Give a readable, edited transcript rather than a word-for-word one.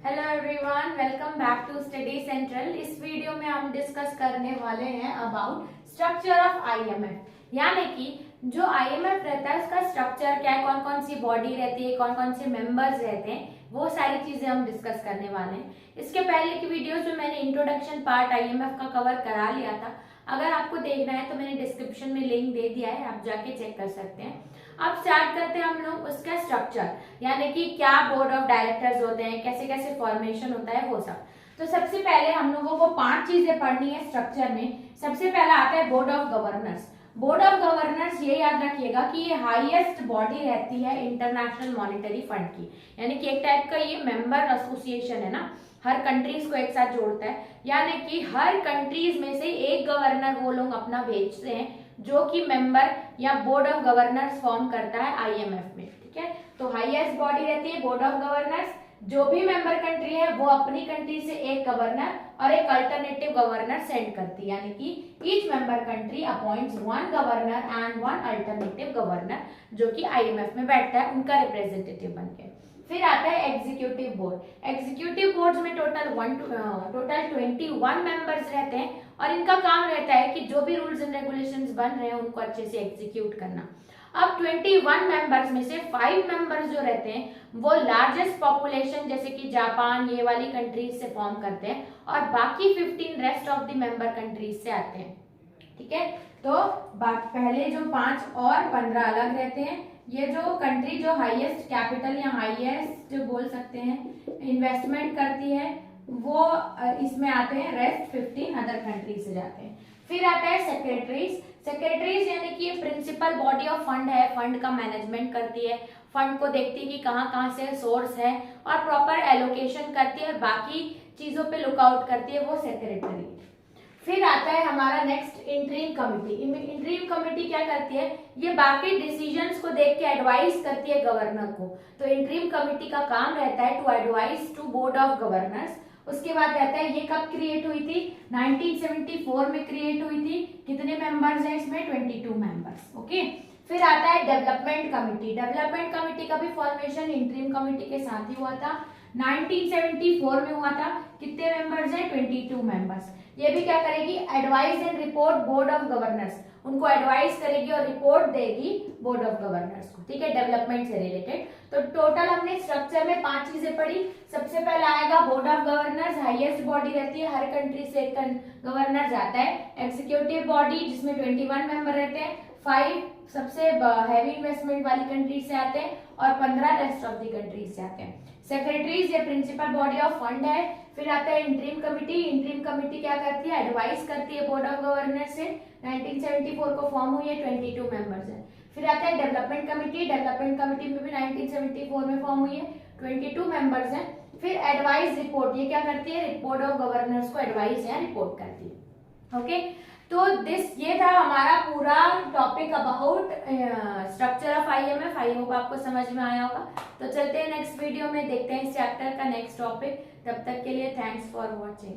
Hello everyone, welcome back to study central. इस video में हम डिस्कस करने वाले हैं अबाउट स्ट्रक्चर ऑफ आईएमएफ, यानी कि जो आईएमएफ रहता है उसका स्ट्रक्चर क्या है, कौन कौन सी बॉडी रहती है, कौन कौन से मेंबर्स रहते हैं, वो सारी चीजें हम डिस्कस करने वाले हैं। इसके पहले की वीडियोस में मैंने इंट्रोडक्शन पार्ट आईएमएफ का कवर करा लिया था। अगर आपको देखना है तो मैंने डिस्क्रिप्शन में लिंक दे दिया है, आप जाके चेक कर सकते हैं। अब स्टार्ट करते हैं हम लोग उसका स्ट्रक्चर, यानी कि क्या बोर्ड ऑफ डायरेक्टर्स होते हैं, कैसे कैसे फॉर्मेशन होता है, वो सब। तो सबसे पहले हम लोगों को 5 चीजें पढ़नी है स्ट्रक्चर में। सबसे पहला आता है board of governors. Board of governors ये याद रखिएगा कि ये हाईएस्ट बॉडी रहती है इंटरनेशनल मॉनेटरी फंड की, यानी कि एक टाइप का ये मेंबर एसोसिएशन है ना, हर कंट्रीज को एक साथ जोड़ता है। यानी कि हर कंट्रीज में से एक गवर्नर वो लोग अपना भेजते हैं जो कि मेंबर या बोर्ड ऑफ गवर्नर्स फॉर्म करता है आईएमएफ में। ठीक है, तो हाईएस्ट बॉडी रहती है बोर्ड ऑफ गवर्नर्स। जो भी मेंबर कंट्री है वो अपनी कंट्री से एक गवर्नर और एक अल्टरनेटिव गवर्नर सेंड करती है, यानी कि each member country appoints one governor and one alternative governor जो कि आईएमएफ में बैठता है उनका रिप्रेजेंटेटिव बनके। फिर आता है एग्जीक्यूटिव बोर्ड। एग्जीक्यूटिव बोर्ड में टोटल 21 मेंबर्स रहते हैं और इनका काम रहता है कि जो भी रूल्स एंड रेगुलेशंस बन रहे हैं उनको अच्छे से एग्जीक्यूट करना। अब 21 मेंबर्स में से 5 मेंबर्स जो रहते हैं वो लार्जेस्ट पॉपुलेशन जैसे कि जापान ये वाली कंट्रीज से फॉर्म करते हैं और बाकी 15 rest of the member countries से आते हैं। ठीक है, तो पहले जो 5 और 15 अलग रहते हैं। ये जो कंट्री जो हाईएस्ट कैपिटल या हाईएस्ट जो बोल सकते हैं इन्वेस्टमेंट करती है वो इसमें आते हैं, रेस्ट 15 अदर कंट्री से जाते हैं। फिर आता है सेक्रेटरीज। सेक्रेटरीज यानी कि ये प्रिंसिपल बॉडी ऑफ फंड है, फंड का मैनेजमेंट करती है, फंड को देखती है कि कहाँ कहाँ से सोर्स है और प्रॉपर एलोकेशन करती है और बाकी चीजों पे लुकआउट करती है, वो सेक्रेटरी। फिर आता है हमारा next interim committee. Interim committee क्या करती है, ये बाकी डिसीजंस को देख के एडवाइस करती है गवर्नर को। तो इंटरिम कमिटी का काम रहता है to advise to board of governors. उसके बाद रहता है, ये कब क्रिएट हुई थी, 1974 में क्रिएट हुई थी। कितने मेंबर्स हैं इसमें, 22 मेंबर्स। ओके, फिर आता है डेवलपमेंट कमिटी। डेवलपमेंट कमिटी का भी फॉर्मेशन इंटरिम कमिटी के साथ ही हुआ था, 1974 में हुआ था। कितने मेंबर्स हैं, 22 मेंबर्स। ये भी क्या करेगी, advice and report board of governors, उनको एडवाइस करेगी और रिपोर्ट देगी बोर्ड ऑफ गवर्नर्स को। ठीक है, डेवलपमेंट से रिलेटेड। तो टोटल हमने स्ट्रक्चर में 5 चीजें पढ़ी। सबसे पहला आएगा board of governors, highest body रहती है, हर कंट्री से एक गवर्नर जाता है। एग्जीक्यूटिव बॉडी जिसमें 21 मेंबर रहते हैं, 5 सबसे हैवी इन्वेस्टमेंट वाली कंट्री से आते हैं और 15 रेस्ट ऑफ दी कंट्री से आते हैं। सेक्रेटरीज ये प्रिंसिपल बॉडी ऑफ फंड है। फिर आता है इंटरिम कमिटी। इंटरिम कमिटी क्या करती है, एडवाइस करती है बोर्ड ऑफ गवर्नर से। 1974 को फॉर्म हुई है, 22 मेंबर्स है। फिर आता है डेवलपमेंट कमिटी। डेवलपमेंट कमिटी में भी 1974 में फॉर्म हुई है, 22 मेंबर्स हैं। फिर एडवाइस रिपोर्ट, ये क्या करती है, बोर्ड ऑफ गवर्नर्स को एडवाइस या रिपोर्ट करती है। ओके, तो ये था हमारा पूरा topic about structure of IMF. I hope आपको समझ में आया होगा। तो चलते हैं नेक्स्ट वीडियो में, देखते हैं इस चैप्टर का नेक्स्ट टॉपिक। तब तक के लिए थैंक्स फॉर वॉचिंग।